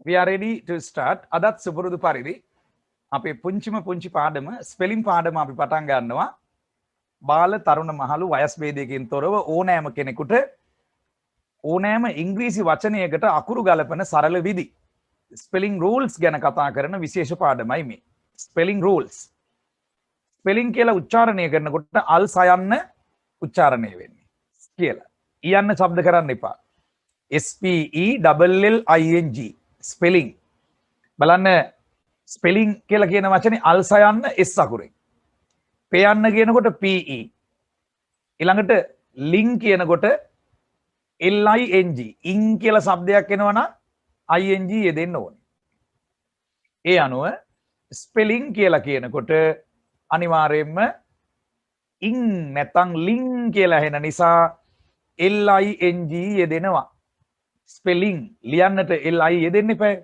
We are ready to start. අදත් සුපුරුදු පරිදි අපේ පුංචි පාඩම ස්පෙලිං පාඩම අපි පටන් ගන්නවා. බාල තරුණ මහලු වයස් ભેදයකින් තොරව ඕනෑම කෙනෙකුට ඕනෑම ඉංග්‍රීසි වචනයකට අකුරු ගලපන සරල විදි. ස්පෙලිං රූල්ස් ගැන කතා කරන විශේෂ පාඩමයි මේ. Spelling rules. ස්පෙලිං කියලා උච්චාරණය කරනකොට අල් සයන්න උච්චාරණය වෙන්නේ කියලා. ඊයන්න ශබ්ද කරන්න එපා. SPELLING spelling. බලන්න ස්පෙලිං කියලා කියන වචනේ අල් සයන්න S අකුරෙන්. පයන්න කියනකොට PE. ඊළඟට ලිං කියනකොට LING. ඉන් කියලා શબ્දයක් එනවනම් ING යෙදෙන්න ඕනේ. ඒ අනුව ස්පෙලිං කියලා කියනකොට අනිවාර්යයෙන්ම ඉන් නැත්නම් ලිං කියලා හෙන නිසා LING යෙදෙනවා. ස්පෙලිං ලියන්නට LI යෙදෙන්න එපා.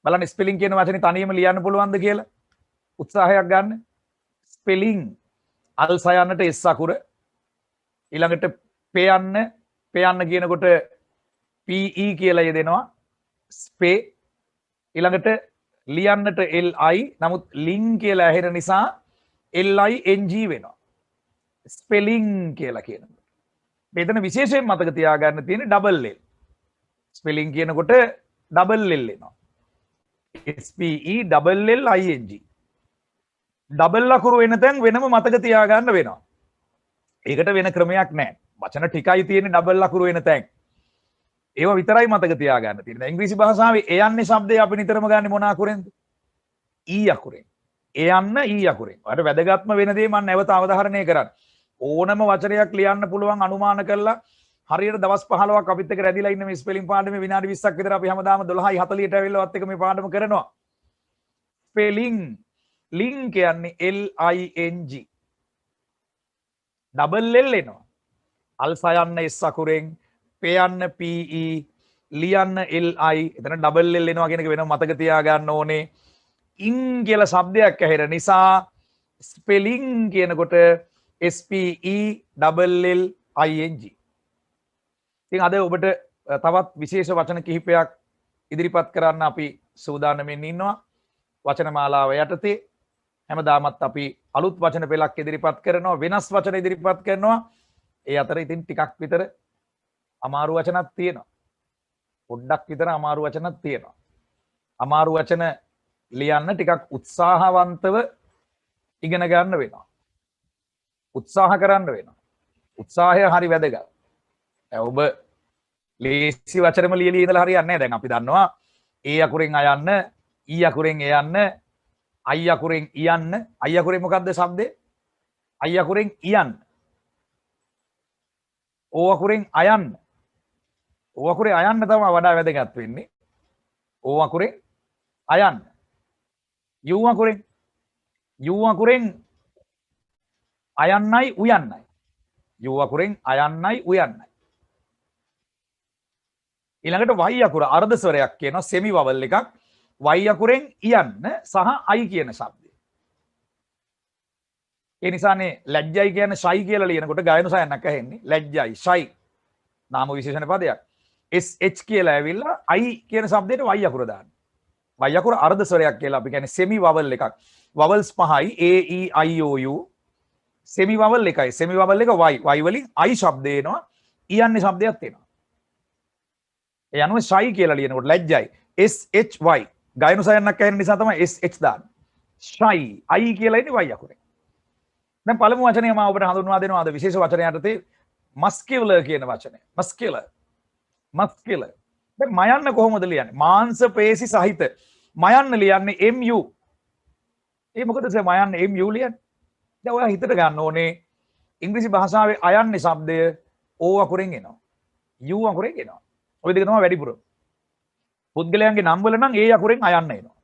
බලන්න ස්පෙලිං කියන වචනේ තනියම ලියන්න පුළුවන්ද කියලා උත්සාහයක් ගන්න. ස්පෙලිං අල් සයන්නට S අකුර. ඊළඟට පයන්න කියනකොට PE කියලා යෙදෙනවා. ස්පේ. ඊළඟට ලියන්නට LI නමුත් ලිං කියලා ඇහෙන නිසා LING වෙනවා. ස්පෙලිං කියලා කියනකොට. මෙතන විශේෂයෙන් මතක තියාගන්න තියෙන්නේ ඩබල් L. ස්පෙලිං කියනකොට ඩබල් L එනවා. SPELLING. ඩබල් අකුරු වෙන තැන් වෙනම මතක තියාගන්න වෙනවා. ඒකට වෙන ක්‍රමයක් නැහැ. වචන ටිකයි තියෙන්නේ ඩබල් අකුරු වෙන තැන්. ඒව විතරයි මතක තියාගන්න තියෙන්නේ. ඉංග්‍රීසි භාෂාවේ එයන්නේ શબ્දය අපි නිතරම ගන්නේ මොන අකුරෙන්ද? E අකුරෙන්. එයන්න E අකුරෙන්. ඔයාලට වැදගත්ම වෙන දේ මම නැවත අවධාරණය කරන්න. ඕනම වචනයක් ලියන්න පුළුවන් අනුමාන කරලා හරියට දවස් 15ක් අපිත් එක්ක රැඳිලා ඉන්න මේ ස්පෙලිං පාඩමේ විනාඩි 20ක් විතර අපි හැමදාම 12:40ට ඇවිල්ලාවත් එක මේ පාඩම කරනවා. ස්පෙලිං ලිං කියන්නේ LING. ඩබල් L එනවා. අල් සයන්න S අකුරෙන්, පයන්න PE, ලියන්න LI. එතන ඩබල් L එනවා කියන එක වෙනම මතක තියාගන්න ඕනේ. ඉන් කියලා શબ્දයක් ඇහෙන නිසා ස්පෙලිං කියනකොට SPELLING. ඉතින් අද ඔබට තවත් විශේෂ වචන කිහිපයක් ඉදිරිපත් කරන්න අපි සූදානම්ෙන් ඉන්නවා. වචන මාලාව යටතේ හැමදාමත් අපි අලුත් වචන පෙළක් ඉදිරිපත් කරනවා, වෙනස් වචන ඉදිරිපත් කරනවා. ඒ අතර ඉතින් ටිකක් විතර අමාරු වචනක් තියෙනවා. පොඩ්ඩක් විතර අමාරු වචනක් තියෙනවා. අමාරු වචන ලියන්න ටිකක් උත්සාහවන්තව ඉගෙන ගන්න වෙනවා. උත්සාහ කරන්න වෙනවා. උත්සාහය හරි වැදගත්. ඔබ ලේසි වචනම ලියලා ඉඳලා හරියන්නේ නැහැ. දැන් අපි දන්නවා ඒ අකුරෙන් අයන්න, ඊ අකුරෙන් එයන්න, අයි අකුරෙන් ඉයන්න. අයි අකුරෙන් මොකක්ද શબ્දේ? අයි අකුරෙන් ඉයන්න. ඕ අකුරෙන් අයන්න. ඕ අකුරේ අයන්න තමයි වඩා වැදගත් වෙන්නේ. ඕ අකුරෙන් අයන්න. යූ අකුරෙන් අයන්නයි උයන්නයි. යූ අකුරෙන් අයන්නයි උයන්නයි. ඊළඟට y අකුර අර්ධ ස්වරයක් කියනවා, සෙමි වවල් එකක්. y අකුරෙන් ඉයන්න සහ I කියන શબ્දය. ඒ නිසානේ ලැජ්ජයි කියන්නේ ෂයි කියලා ලියනකොට ගායන සයන්නක් ඇහෙන්නේ. ලැජ්ජයි, ෂයි නාම විශේෂණ පදයක්. SH කියලා ඇවිල්ලා I කියන શબ્දයට y අකුර දාන්න. y අකුර අර්ධ ස්වරයක් කියලා අපි කියන්නේ සෙමි වවල් එකක්. වවල්ස් පහයි A E I O U. Semi වවල් එකයි. සෙමි වවල් එක y වලින් I શબ્දය එනවා. ඉයන්නේ શબ્දයක් එනවා. ඒ අනුව ෂයි කියලා ලියනකොට ලැජ්ජයි SHY ගායන සයන්නක් ඇහෙන නිසා තමයි SH දාන්නේ. ෂයි I කියලා ඉන්නේ y අකුරෙන්. දැන් පළමු වචනය මම ඔබට හඳුන්වා දෙනවා අද විශේෂ වචනයක් යටතේ මස්කියුලර් කියන වචනය. මස්කියුලර්. දැන් මයන්න කොහොමද ලියන්නේ? මාංශ පේශි සහිත. මයන්න ලියන්නේ MU. ඒ මොකද මයන්න MU ලියන්නේ? දැන් ඔයා හිතට ගන්න ඕනේ ඉංග්‍රීසි භාෂාවේ අයන්නේ શબ્දය O අකුරෙන් එනවා. U අකුරෙන් එනවා. ඔය දෙක තමයි වැඩිපුර. පුද්ගලයන්ගේ නම් වල නම් ඒ අකුරෙන් අයන්න එනවා.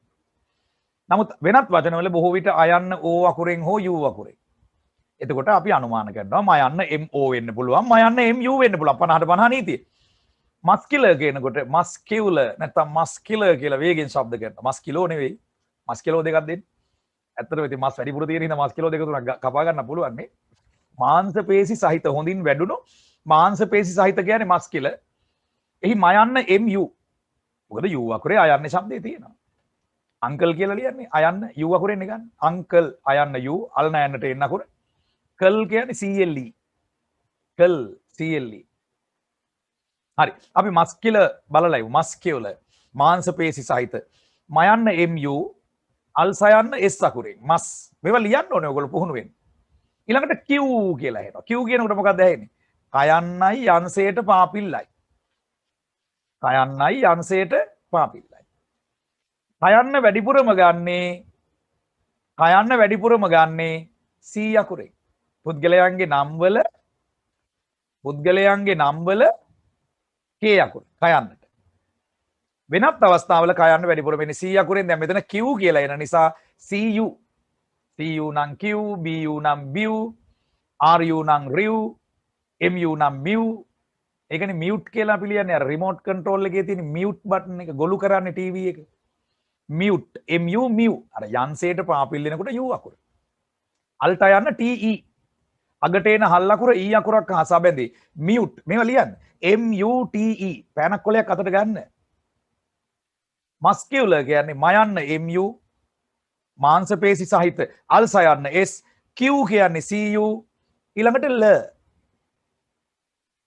නමුත් වෙනත් වචනවල බොහෝ විට අයන්න O අකුරෙන් හෝ U අකුරෙන්. එතකොට අපි අනුමාන කරනවා මයන්න MO වෙන්න පුළුවන්, මයන්න MU වෙන්න පුළුවන්. 50ට 50 නීතිය. මස්කියුලර් කියනකොට මස්කියුලර් නැත්නම් මස්කියුලර් කියලා වේගෙන් ශබ්ද කරනවා. මස්කියුලෝ නෙවෙයි. මස්කියුලෝ දෙකක් දෙන්න. ඇත්තටම ඉතින් මස් වැඩිපුර තියෙන හින්දා මස්කියුලෝ දෙක තුනක් කපා ගන්න පුළුවන් නේ. මාංශ පේශි සහිත හොඳින් වැඩුණු මාංශ පේශි සහිත කියන්නේ මස්කියුලර්. එහි මයන්න MU මොකද යූ අකුරේ අයන්න શબ્දේ තියෙනවා. අංකල් කියලා ලියන්නේ අයන්න යූ අකුරෙන් ගන්න. අංකල් අයන්න යූ අල් නයන්නට එන්න අකුර. කල් කියන්නේ CLE. කල් CLE. හරි. අපි මස්කියුලර් බලලා මස්කියුලර් මාංශ පේශි සහිත මයන්න MU අල් සයන්න S අකුරෙන් මස් මේවා ලියන්න ඕනේ ඔයගොල්ලෝ පුහුණු වෙන්න. ඊළඟට Q කියලා එනවා. Q කියනකොට මොකක්ද ඇහෙන්නේ? කයන්නයි යන්සයට පාපිල්ලයි. කයන්නයි යන්සයට පාපිල්ලයි. කයන්න වැඩිපුරම ගන්නේ C අකුරෙන්. පුද්ගලයන්ගේ නම් වල K අකුර කයන්නට. වෙනත් අවස්ථාවල කයන්න වැඩිපුරම වෙන්නේ C අකුරෙන්. දැන් මෙතන Q කියලා එන නිසා CU. CU නම් Q, BU නම් BU, RU නම් RU, MU නම් MU. ඒකනේ මියුට් කියලා අපි ලියන්නේ අර රිමෝට් කන්ට්‍රෝල් එකේ තියෙන මියුට් බටන් එක ගොලු කරන්නේ ටීවී එක. මියුට් MU අර යන්සේට පාපිල් වෙනකොට U අකුර. අල්ට යන්න TE. අගට එන හල් අකුර E අකුරක් හසා බැඳි. මියුට් මේවා ලියන්න. MUTE පෑනක් කොලයක් අතට ගන්න. මස්කියුලර් කියන්නේ මයන්න MU මාංශ පේශි සහිත අල් සයන්න S Q කියන්නේ CU ඊළඟට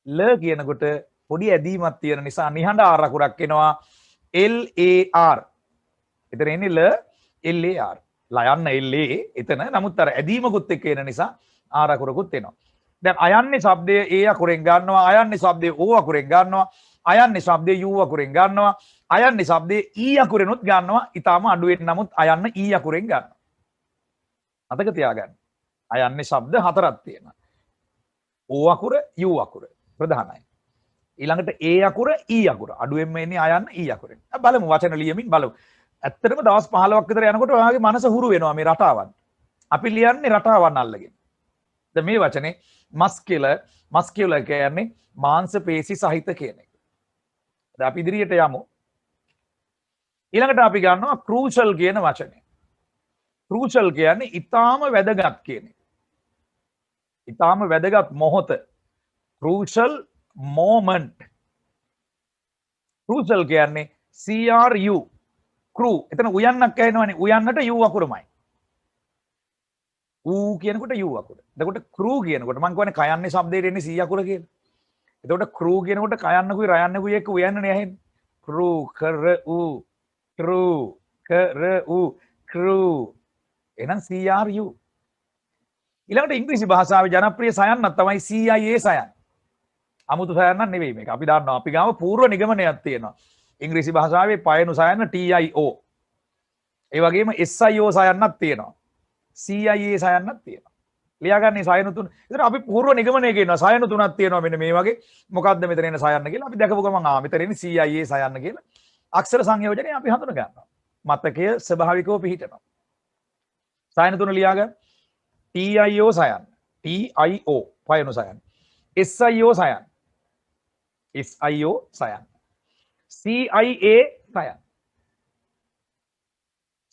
ල කියනකොට පොඩි ඇදීමක් තියෙන නිසා නිහඬ ආර අකුරක් එනවා LAR. එතන එන්නේ LAR. ලයන්න LA එතන නමුත් අර ඇදීමකුත් එක්ක එන නිසා ආර අකුරකුත් එනවා. දැන් අයන්නේ શબ્දය A අකුරෙන් ගන්නවා, අයන්නේ શબ્දය O අකුරෙන් ගන්නවා, අයන්නේ શબ્දය U අකුරෙන් ගන්නවා, අයන්නේ શબ્දය E අකුරෙනුත් ගන්නවා. ඊටාම අඩුවෙන් නමුත් අයන්න E අකුරෙන් ගන්නවා. මතක තියාගන්න. අයන්නේ શબ્ද හතරක් තියෙනවා. O අකුර, U අකුර ප්‍රධානයි. ඊළඟට A අකුර, E අකුර. අඩුවෙන්ම එන්නේ අයන්න E අකුරෙන්. බලමු වචන ලියමින් බලමු. ඇත්තටම දවස් 15ක් විතර යනකොට ඔයාගේ මනස හුරු වෙනවා මේ රටාවන්. අපි ලියන්නේ රටාවන් අල්ලගෙන. දැන් මේ වචනේ මස්කියුලර් කියන්නේ මාංශ පේශි සහිත කියන එක. දැන් අපි ඉදිරියට යමු. ඊළඟට අපි ගන්නවා crucial කියන වචනේ. crucial කියන්නේ ඊටාම වැදගත් කියන එක. ඊටාම වැදගත් මොහොත. crucial moment. crucial කියන්නේ CRU. crew. එතන උයන්නක් ඇහෙනවනේ. උයන්නට U අකුරමයි. ඌ කියනකොට U අකුර. එතකොට crew කියනකොට මම කියන්නේ කයන්නේ શબ્දයට එන්නේ C අකුර කියලා. එතකොට crew කියනකොට කයන්නකුයි රයන්නකුයි එක්ක උයන්නනේ ඇහෙන්නේ. crew crew එහෙනම් CRU. ඊළඟට ඉංග්‍රීසි භාෂාවේ ජනප්‍රිය සයන්නක් තමයි CIA සයන්. 아무තු සයන්නක් නෙවෙයි මේක. අපි දන්නවා අපි ගාව පූර්ව නිගමනයක් තියෙනවා. ඉංග්‍රීසි භාෂාවේ පයනු සයන්න TIO. ඒ වගේම SIO සයන්නක් තියෙනවා. CIA සයන්නක් තියෙනවා. ලියාගන්නේ සයන තුන. ඒතර අපි පූර්ව නිගමනයක ඉන්නවා. සයන තුනක් තියෙනවා මෙන්න මේ වගේ. මොකද්ද මෙතන එන සයන්න කියලා අපි දැකපු ගමන් මෙතන එන්නේ CIA සයන්න කියලා. අක්ෂර සංයෝජනය අපි හඳුන ගන්නවා. මතකය ස්වභාවිකව පිහිටනවා. සයන තුන ලියාගන්න. TIO සයන්. TIO පයනු සයන්. SIO සයන්. SIO සයන්. CIA සයන්.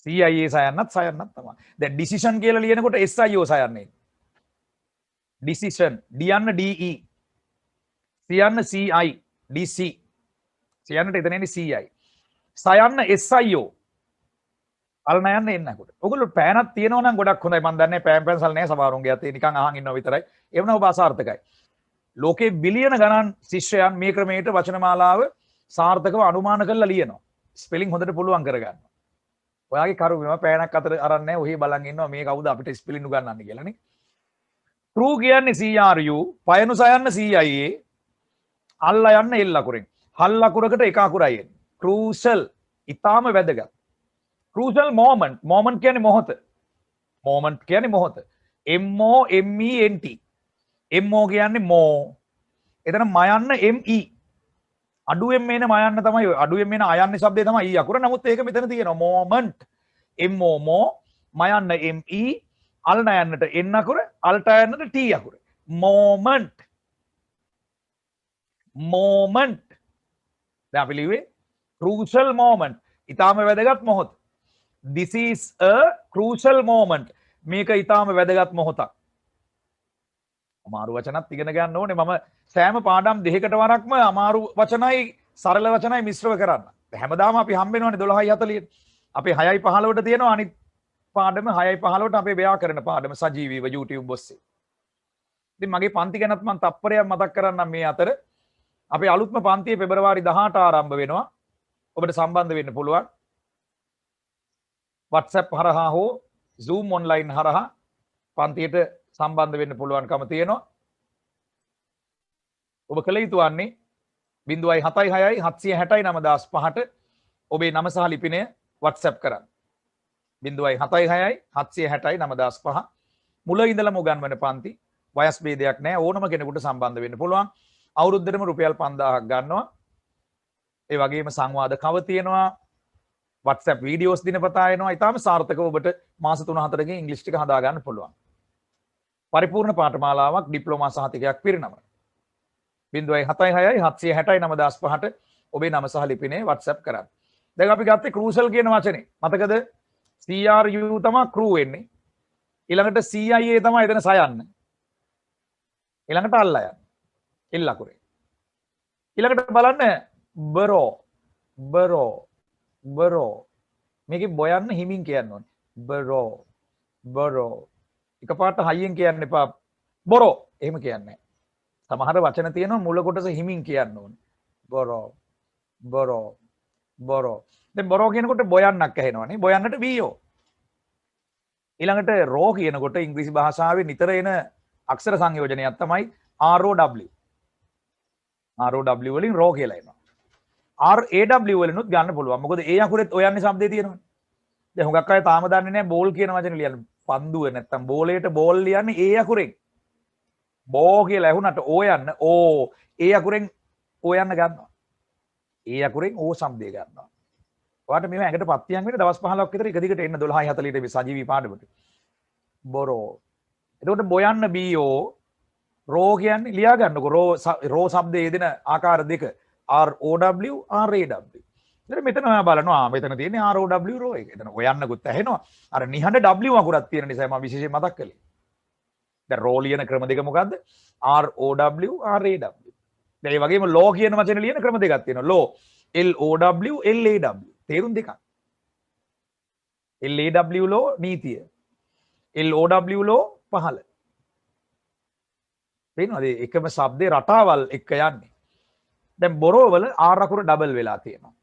CIA සයන්නත් තමයි. දැන් decision කියලා ලියනකොට SIO සයන්නේ. decision D යන්න DE. C යන්න CI DC. C යන්නට එතන එන්නේ CI. සයන්න SIO. අල්න යන්න එන්නකොට. ඔයගොල්ලෝ පෑනක් තියෙනවා නම් ගොඩක් හොඳයි. මම දන්නේ පෑන් පැන්සල් නැහැ සමහරුන්ගේ අතේ නිකන් අහන් ඉන්නවා විතරයි. ඒ වුණා ඔබ අසාර්ථකයි. ලෝකේ බිලියන ගණන් ශිෂ්‍යයන් මේ ක්‍රමයට වචනමාලාව සාර්ථකව අනුමාන කරලා ලියනවා. ස්පෙලිං හොඳට පුළුවන් කරගන්නවා. ඔයාගේ කරුමෙම පෑනක් අතර අරන් නැහැ. ඔහි බලන් ඉන්නවා මේ කවුද අපිට ස්පෙලිං උගන්වන්නේ කියලා නේ. true කියන්නේ CRU, පයනු සයන්න CIA, අල්ල යන්න L අකුරෙන්. හල් අකුරකට එක අකුරයි එන්නේ. crucial ඊටාම වැදගත්. crucial moment. moment කියන්නේ මොහොත. moment කියන්නේ මොහොත. MOMENT. MO කියන්නේ මෝ. එතන මයන්න ME. අඩුවෙන් මේන මයන්න තමයි ඔය. අඩුවෙන් මේන අයන්නේ શબ્දේ තමයි E අකුර. නමුත් ඒක මෙතන තියෙනවා. moment. MO මෝ. මයන්න ME. අල්න යන්නට N අකුර. අල්ට යන්නට T අකුර. moment. moment. දැන් අපි ලිව්වේ crucial moment. ඊටාම වැදගත් මොහොත. This is a crucial moment. මේක ඊටාම වැදගත් මොහොතක්. අමාරු වචනත් ඉගෙන ගන්න ඕනේ. මම සෑම පාඩම් දෙකකට වරක්ම අමාරු වචනයි සරල වචනයි මිශ්‍රව කරන්න. හැමදාම අපි හම්බ වෙනවනේ 12:40. අපේ 6:15ට තියෙනවා අනිත් පාඩම 6:15ට අපේ ව්‍යාකරණ පාඩම සජීවීව YouTube ඔස්සේ. ඉතින් මගේ පන්ති ගැනත් මම තප්පරයක් මතක් කරන්නම් මේ අතර. අපේ අලුත්ම පන්තිය පෙබරවාරි 18 ආරම්භ වෙනවා. ඔබට සම්බන්ධ වෙන්න පුළුවන්. WhatsApp හරහා හෝ Zoom online හරහා පන්තියට සම්බන්ධ වෙන්න පුළුවන්කම තියෙනවා. ඔබ කළ යුතු වන්නේ 076 760 9005ට ඔබේ නම සහ ලිපිනය WhatsApp කරන්න. 076 760 9005 මුල ඉඳලම උගන්වන පන්ති. වයස් ભેදයක් නැහැ. ඕනම කෙනෙකුට සම්බන්ධ වෙන්න පුළුවන්. අවුරුද්දටම රුපියල් 5000ක් ගන්නවා. ඒ වගේම සංවාද කව තියෙනවා. WhatsApp වීඩියෝස් දිනපතා එනවා. ඊටාම සාර්ථකව ඔබට මාස 3-4කින් ඉංග්‍රීසි ටික හදා ගන්න පුළුවන්. පරිපූර්ණ පාඨමාලාවක් ඩිප්ලෝමා සහතිකයක් පිරිනමන. 076 760 9005ට ඔබේ නම සහ ලිපිනේ WhatsApp කරන්න. දැන් අපි ගත්තේ crucial කියන වචනේ. මතකද? CRU තමයි crew වෙන්නේ. ඊළඟට CIA තමයි එතන සයන්න. ඊළඟට අල්ලා යන්න. එල් අකුරේ. ඊළඟට බලන්න බරෝ. මේකේ බොයන්න හිමින් කියන්න ඕනේ. බරෝ. එකපාරට හයියෙන් කියන්න එපා. බොරෝ. එහෙම කියන්නේ නැහැ. සමහර වචන තියෙනවා මුල කොටස හිමින් කියන්න ඕනේ. බොරෝ. දැන් බොරෝ කියනකොට බොයන්නක් ඇහෙනවනේ. බොයන්නට බීයෝ. ඊළඟට රෝ කියනකොට ඉංග්‍රීසි භාෂාවේ නිතර එන අක්ෂර සංයෝජනයක් තමයි ROW. ROW වලින් රෝ කියලා එනවා. RAW වලිනුත් ගන්න පුළුවන්. මොකද ඒ අකුරෙත් ඔයන්නේ શબ્දේ තියෙනවනේ. දැන් හුඟක් අය තාම දන්නේ නැහැ බෝල් කියන වචනේ ලියන්න. පන්දුව නැත්තම් බෝලයට බෝල් ලියන්නේ ඒ අකුරෙන්. බෝ කියලා ඇහුනට ඕ යන්න ඒ අකුරෙන් ඕ යන්න ගන්නවා. ඒ අකුරෙන් ඕ શબ્දය ගන්නවා. ඔයාලට මේව ඇඟට පත්තියන් වෙන දවස් 15ක් විතර එක දිගට එන්න 12:40ට මේ සජීවී පාඩමට. බොරෝ. එතකොට බොයන්න බීෝ රෝ කියන්නේ ලියා ගන්නකො රෝ શબ્දයේ දෙන ආකාර දෙක ROW RAW. ඉතින් මෙතන ඔයා බලනවා මෙතන තියෙන්නේ ROW රෝ එක. එතන ඔයන්නකුත් ඇහෙනවා. අර නිහඬ W අකුරක් තියෙන නිසා මම විශේෂයෙන් මතක් කළේ. දැන් රෝ ලියන ක්‍රම දෙක මොකද්ද? ROW RAW. දැන් ඒ වගේම ලෝ කියන වචනේ ලියන ක්‍රම දෙකක් තියෙනවා. ලෝ LOW LAW. තේරුම් දෙකක්. LAW ලෝ නීතිය. LOW ලෝ පහළ. පේනවද? එකම શબ્දේ රටාවල් එක්ක යන්නේ. දැන් බොරෝ වල R අකුර ඩබල් වෙලා තියෙනවා.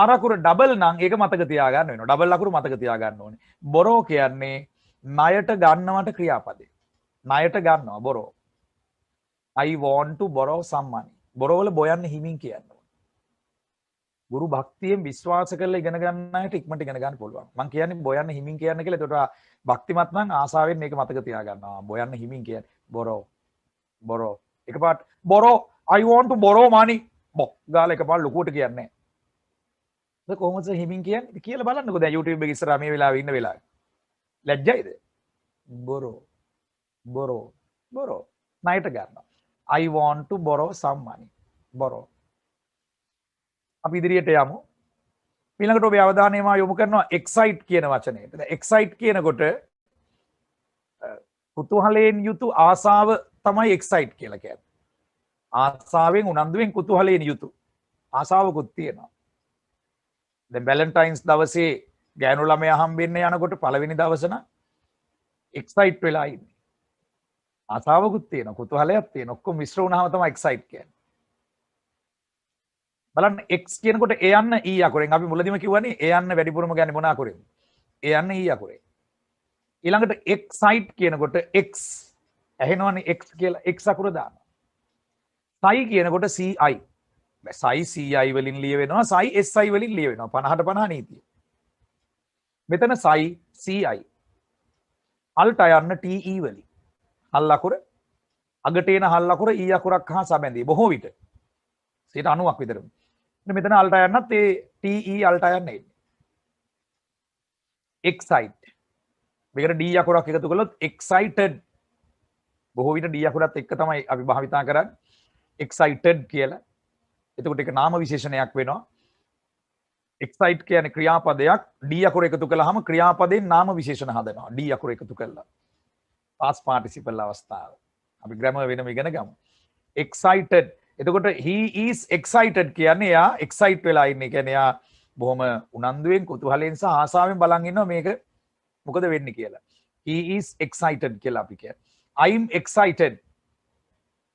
R අකුර ඩබල් නම් ඒක මතක තියාගන්න වෙනවා. ඩබල් අකුර මතක තියාගන්න ඕනේ. බොරෝ කියන්නේ ණයට ගන්නවට ක්‍රියාපදේ. ණයට ගන්නවා බොරෝ. I want to borrow some money. බොරෝ වල බොයන්න හිමින් කියනවා. ගුරු භක්තියෙන් විශ්වාස කරලා ඉගෙන ගන්න අයට ඉක්මනට ඉගෙන ගන්න පුළුවන්. මම කියන්නේ බොයන්න හිමින් කියන්න කියලා. ඒකට භක්තිමත් නම් ආසාවෙන් මේක මතක තියාගන්නවා. බොයන්න හිමින් කියන්නේ බොරෝ. එකපාරට බොරෝ I want to borrow money. Box ගාලා එකපාරට ලොකුවට කියන්නේ නැහැ. ඒක කොහොමද හිමින් කියන්නේ කියලා බලන්නකෝ. දැන් YouTube එකේ ඉස්සරහා මේ වෙලාවේ ඉන්න වෙලාවේ. ලැජ්ජයිද? බොරෝ. ණයට ගන්නවා. I want to borrow some money. borrow. අපි ඉදිරියට යමු. ඊළඟට ඔබේ අවධානය යොමු කරනවා excite කියන වචනයට. දැන් excite කියනකොට කුතුහලයෙන් යුතු ආසාව තමයි excite කියලා කියන්නේ. ආසාවෙන් උනන්දුවෙන් කුතුහලයෙන් යුතු ආසාවකුත් තියෙනවා. දැන් වැලන්ටයින්ස් දවසේ ගෑනු ළමයා හම්බෙන්න යනකොට පළවෙනි දවස නම් excite වෙලා ඉන්නේ. ආසාවකුත් තියෙනවා, කුතුහලයක් තියෙනවා. ඔක්කොම මිශ්‍ර වුණාම තමයි excite කියන්නේ. බලන්න x කියනකොට a යන්න e අකුරෙන් අපි මුලදීම කිව්වනේ a යන්න වැඩිපුරම ගන්නේ මොන අකුරෙන්ද? a යන්න e අකුරෙන්. ඊළඟට excite කියනකොට x ඇහෙනවනේ x කියලා x අකුර දානවා. සයි කියනකොට ci. සයි ci වලින් ලියවෙනවා, සයි si වලින් ලියවෙනවා. 50ට 50 නීතිය. මෙතන සයි ci. අල්ට යන්න te වලින්. හල් අකුර අගට එන හල් අකුර e අකුරක් හා සබැඳී බොහෝ විට 90ක් විතර. මෙතන අල්ට යන්නත් ඒ te අල්ට යන්න එන්නේ. excite. මේකට d අකුරක් එකතු කළොත් excited. බොහෝ විට d අකුරත් එක්ක තමයි අපි භාවිතා කරන්නේ. excited කියලා. එතකොට ඒක නාම විශේෂණයක් වෙනවා. excite කියන්නේ ක්‍රියාපදයක්. d අකුර එකතු කළාම ක්‍රියාපදයෙන් නාම විශේෂණ හදනවා. d අකුර එකතු කළා. past participle අවස්ථාව. අපි grammar වෙනම ඉගෙන ගමු. excited. එතකොට he is excited කියන්නේ එයා excite වෙලා ඉන්නේ. කියන්නේ එයා බොහොම උනන්දුවෙන් කුතුහලයෙන් සහ ආසාවෙන් බලන් ඉන්නවා මේක මොකද වෙන්නේ කියලා. he is excited කියලා අපි කියන්නේ. I'm excited.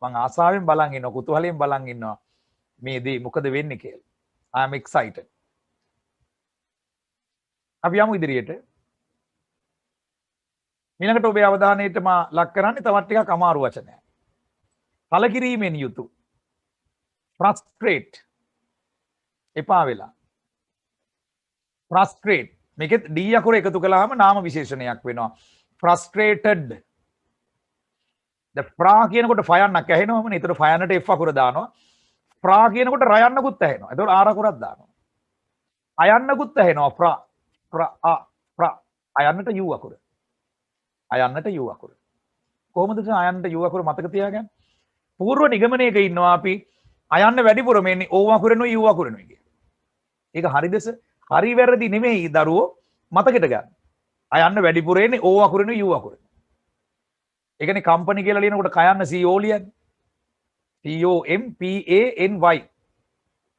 මං ආසාවෙන් බලන් ඉන්නවා කුතුහලයෙන් බලන් ඉන්නවා මේ දේ මොකද වෙන්නේ කියලා. I'm excited. අපි යමු ඉදිරියට. ඊළඟට ඔබේ අවධානයට මා ලක් කරන්නේ තවත් ටිකක් අමාරු වචනයක්. කලකිරීමෙන් යුතු. frustrate. එපා වෙලා. frustrate. මේකෙත් D අකුර එකතු කළාම නාම විශේෂණයක් වෙනවා. frustrated. ද fra කියනකොට ෆයන්නක් ඇහෙනවමනේ. ඒතර ෆයන්නට F අකුර දානවා. fra කියනකොට රයන්නකුත් ඇහෙනවා. ඒතකොට R අකුරක් දානවා. අයන්නකුත් ඇහෙනවා. fra අයන්නට U අකුර. අයන්නට U අකුර. කොහොමද අයන්නට U අකුර මතක තියාගන්නේ? పూర్ව නිගමනයක ඉන්නවා අපි අයන්න වැඩිපුර මෙන්නේ O අකුරෙනුයි U අකුරෙනුයි කියන. ඒක හරිද? හරි වැරදි නෙමෙයි දරුවෝ මතකෙට ගන්න. අයන්න වැඩිපුර එන්නේ O අකුරෙනුයි U අකුරෙනුයි. ඒ කියන්නේ කම්පැනි කියලා ලියනකොට කයන්න CO ලියන්නේ. COMPANY.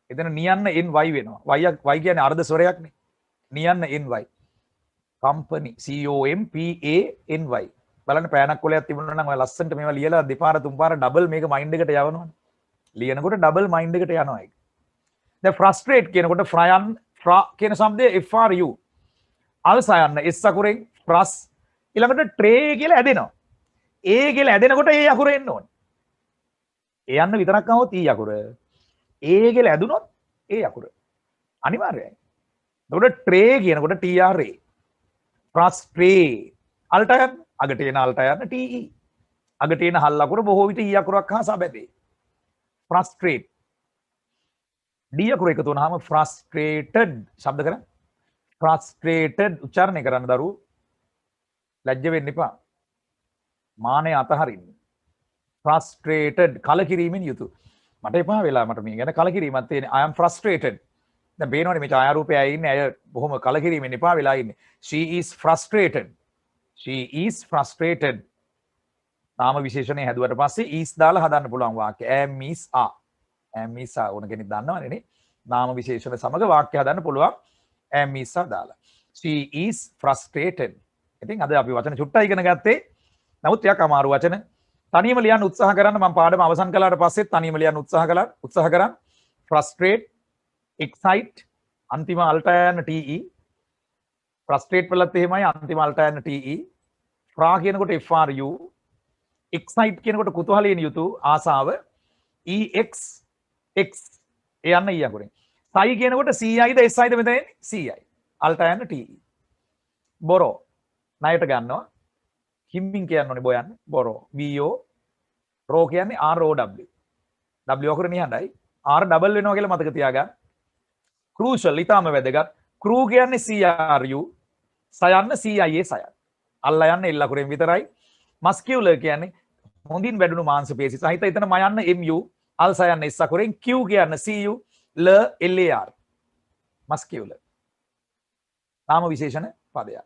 එතන නියන්න NY වෙනවා. Y කියන්නේ අර්ධ ස්වරයක්නේ. නියන්න NY. Company COMPANY. බලන්න පෑනක් කොලයක් තිබුණා නම් ඔය ලස්සනට මේවා ලියලා දෙපාර තුන්පාර ඩබල් මේක මයින්ඩ් එකට යවනවනේ. ලියනකොට ඩබල් මයින්ඩ් එකට යනවා ඒක. දැන් frustrate කියනකොට fra කියන શબ્දය FRU. අල්ස යන්න S අකුරෙන් frus ඊළඟට tray කියලා ඇදෙනවා. A කියලා ඇදෙනකොට A අකුර එන්න ඕනේ. A යන්න විතරක් આવොත් E අකුර. A කියලා ඇදුනොත් A අකුර. අනිවාර්යයි. එතකොට tray කියනකොට TRA. frustrate. අල්ට යන්න අගට එන අල්ට යන්න TE. අගට එන හල් අකුර බොහෝ විට E අකුරක් හා සබැඳේ. frustrate. D අකුර එකතු වුණාම frustrated ශබ්ද කරන්නේ. frustrated උච්චාරණය කරන්න දරුවෝ. ලැජ්ජ වෙන්න එපා. මානය අතහරින්න. frustrated කලකිරීමෙන් යුතු. මට එපා වෙලා මට මේ ගැන කලකිරීමක් තියෙන. I am frustrated. දැන් පේනවනේ මේ ඡායාරූපය ඇයි ඉන්නේ. අය බොහොම කලකිරීමෙන් එපා වෙලා ඉන්නේ. She is frustrated. She is frustrated. නාම විශේෂණය හැදුවට පස්සේ is දාලා හදන්න පුළුවන් වාක්‍ය. am is are. am is are ඕන කෙනෙක් දන්නවනේ නේ. නාම විශේෂණ සමග වාක්‍ය හදන්න පුළුවන්. am is are දාලා. She is frustrated. ඉතින් අද අපි වචන චුට්ටක් ඉගෙන ගත්තේ. නමුත් ටිකක් අමාරු වචන. තනියම ලියන්න උත්සාහ කරන්න. මම පාඩම අවසන් කළාට පස්සේ තනියම ලියන්න උත්සාහ කරන්න. frustrate, excite, අන්තිම අල්ට යන TE. frustrate වලත් එහෙමයි අන්තිම අල්ට යන TE. fra කියනකොට FRU. excite කියනකොට කුතුහලයෙන් යුතු ආසාව. EX X ඒ යන්න E අකුරෙන්. සයි කියනකොට CIද SIද මෙතන එන්නේ CI. අල්ට යන TE. බොරෝ ණයට ගන්නවා. හිම්මින් කියන්න ඕනේ බොයන්න. බොරෝ BO රෝ කියන්නේ ROW. W අකුර නිහඬයි. R ඩබල් වෙනවා කියලා මතක තියාගන්න. crucial ඊටම වැදගත්. crew කියන්නේ CRU. සයන්න CIA සයන්න. අල්ලා යන්න L අකුරෙන් විතරයි. muscular කියන්නේ හොඳින් වැඩුණු මාංශ පේශි සහිත. එතන මයන්න MU. අල් සයන්න S අකුරෙන්. Q කියන්න CU. LAR. muscular. නාම විශේෂණ පදයක්.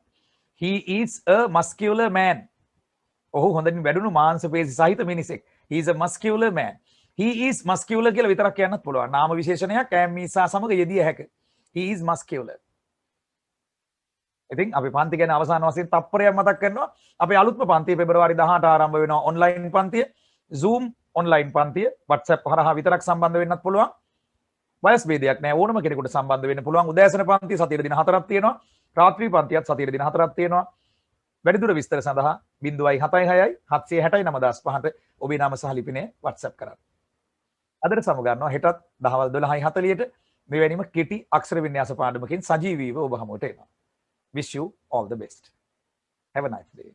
He is a muscular man. ඔහු හොඳින් වැඩුණු මාංශ පේශි සහිත මිනිසෙක්. He is a muscular man. He is muscular කියලා විතරක් කියන්නත් පුළුවන්. නාම විශේෂණයක් am is are සමග යෙදිය හැක. He is muscular. ඉතින් අපි පන්ති ගැන අවසාන වශයෙන් තප්පරයක් මතක් කරනවා. අපේ අලුත්ම පන්තිය පෙබරවාරි 18 ආරම්භ වෙනවා ඔන්ලයින් පන්තිය. Zoom ඔන්ලයින් පන්තිය. WhatsApp හරහා විතරක් සම්බන්ධ වෙන්නත් පුළුවන්. වයස් භේදයක් නැහැ. ඕනම කෙනෙකුට සම්බන්ධ වෙන්න පුළුවන්. උදෑසන පන්තිය සතියේ දින 4ක් තියෙනවා. රාත්‍රී පන්තියත් සතියේ දින 4ක් තියෙනවා. වැඩිදුර විස්තර සඳහා 076 760 9005ට ඔබේ නම සහ ලිපිනය WhatsApp කරන්න. අදට සමුගන්නවා හෙටත් දහවල් 12:40ට මෙවැනිම කෙටි අක්ෂර වින්‍යාස පාඩමකින් සජීවීව ඔබ හමුවට එනවා. Wish you all the best. Have a nice day.